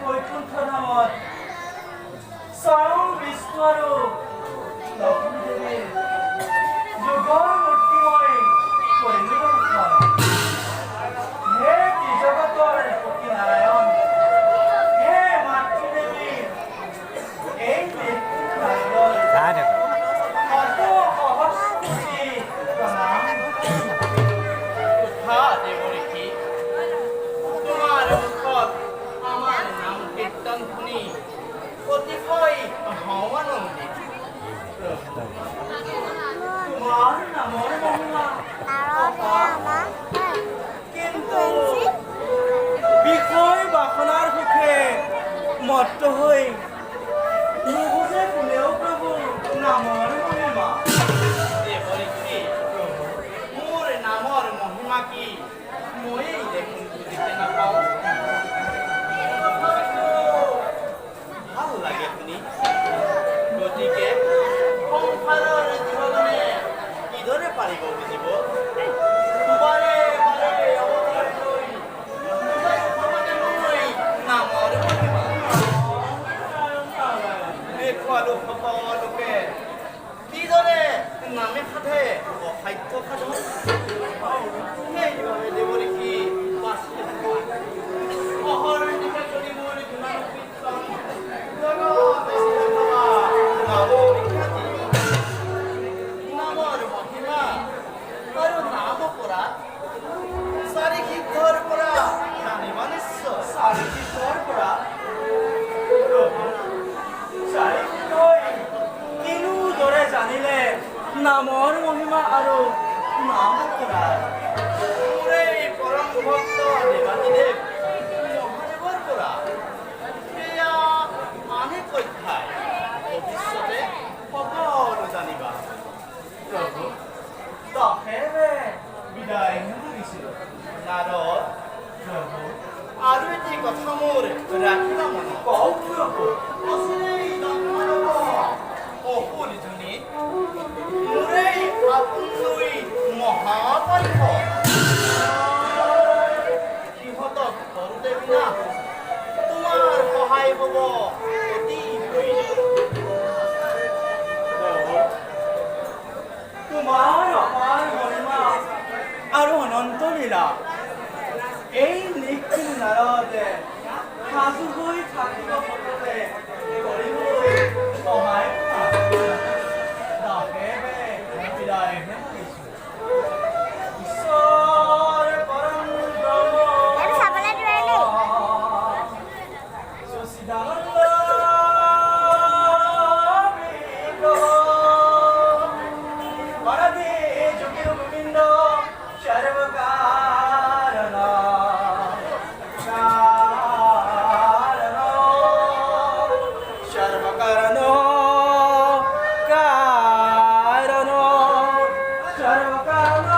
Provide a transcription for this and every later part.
বৈকুণ্ঠ ধামত স্বয়ং বিষ্ণু আৰু লক্ষ্মী দেৱীৰ যুগৰ মূৰ্তিময় পৰিণত হয়। হে ত্ৰিজগতৰ পতি নাৰায়ণ, হে মাতৃদেৱী, এই নাৰায়ণ অত সহস্ৰী প্ৰণাম। দেৱৰীষি, তোমাৰ মুখত আমাৰ নাম কীৰ্তন শুনি অতিশয় আনন্দিত। তোমাৰ নামৰ মহিমা কিন্তু বিষয় বাসনাৰ সুখে মত্ত হৈ নুবুজে কোনেও প্ৰভু নামৰ মহিমা। দেৱৰীষি, মোৰ নামৰ মহিমা কি ময়েই দেখোন বুজিতে নাপাওঁ। ভাল লাগে শুনি। গতিকে সংসাৰৰ জীৱনে কিদৰে পাৰিব বুজিব? বাৰে বাৰে অৱতাৰ লৈ নামৰ মহিমা দেখুৱালো সকলোকে কিদৰে নামে সাধে অসাধ্য সাধন। সেইবাবে দেৱৰীষি অহৰ্নিশে কৰি মোৰ গুণান কীৰ্তন জগতে চিনি থকা নামৰ খ্যাতি, নামৰ মহিমা আৰু নাম পৰা চাৰি সিদ্ধৰ পৰা জানিব নিশ্চয়। চাৰি সিদ্ধৰ পৰা চাৰি সিদ্ধই কিনোদৰে জানিলে নামৰ মহিমা আৰু নাম কৰা। মোৰ এই পৰম ভক্ত দেৱাদিদেৱ মহাদেৱৰ পৰা সেয়া আনে কথাই ভৱিষ্যতে সকলো জানিবা। প্ৰভু তাহেৰে বিদায় মাগিছিলোঁ। নাৰদ, প্ৰভু আৰু এটি কথা মোৰ ৰাখিবা মনত। কওক প্ৰভু। অচিৰেই জন্ম ল'ব অসুৰজনী মোৰেই আপোন লৈ মহাপাৰ্থ। সিহঁতক সৰুতে বিনা তোমাৰ সহায় হ'ব অতি প্ৰয়োজন। তোমাৰ অপাৰ মহিমা আৰু অনন্ত লীলা এই নিখিল নাৰদে সাজু হৈ থাকিব সততে কৰিবলৈ সহায় দাসেৱে বিদায় মাগিছোঁ। ঈশ্বৰ পৰম ব্ৰহ্ম সচিদানন্দ বৰদে যোগীৰ গোবিন্দ সৰ্বকাৰণ সৰ্বকাৰণ কাৰণ সৰ্বকাৰণ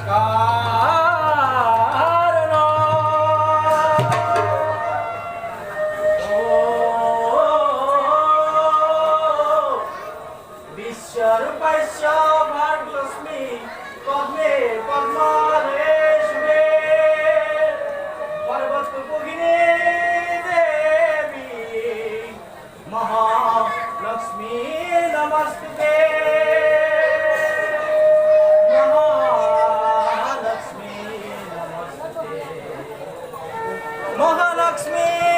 কাৰণ বিশ্বৰূপাস্য ভাগ্যস্মি পদ্মে পদ্মৰে শুভে पर्वतमुखिनी देवी महालक्ष्मी नमस्ते। महालक्ष्मी नमस्ते। महालक्ष्मी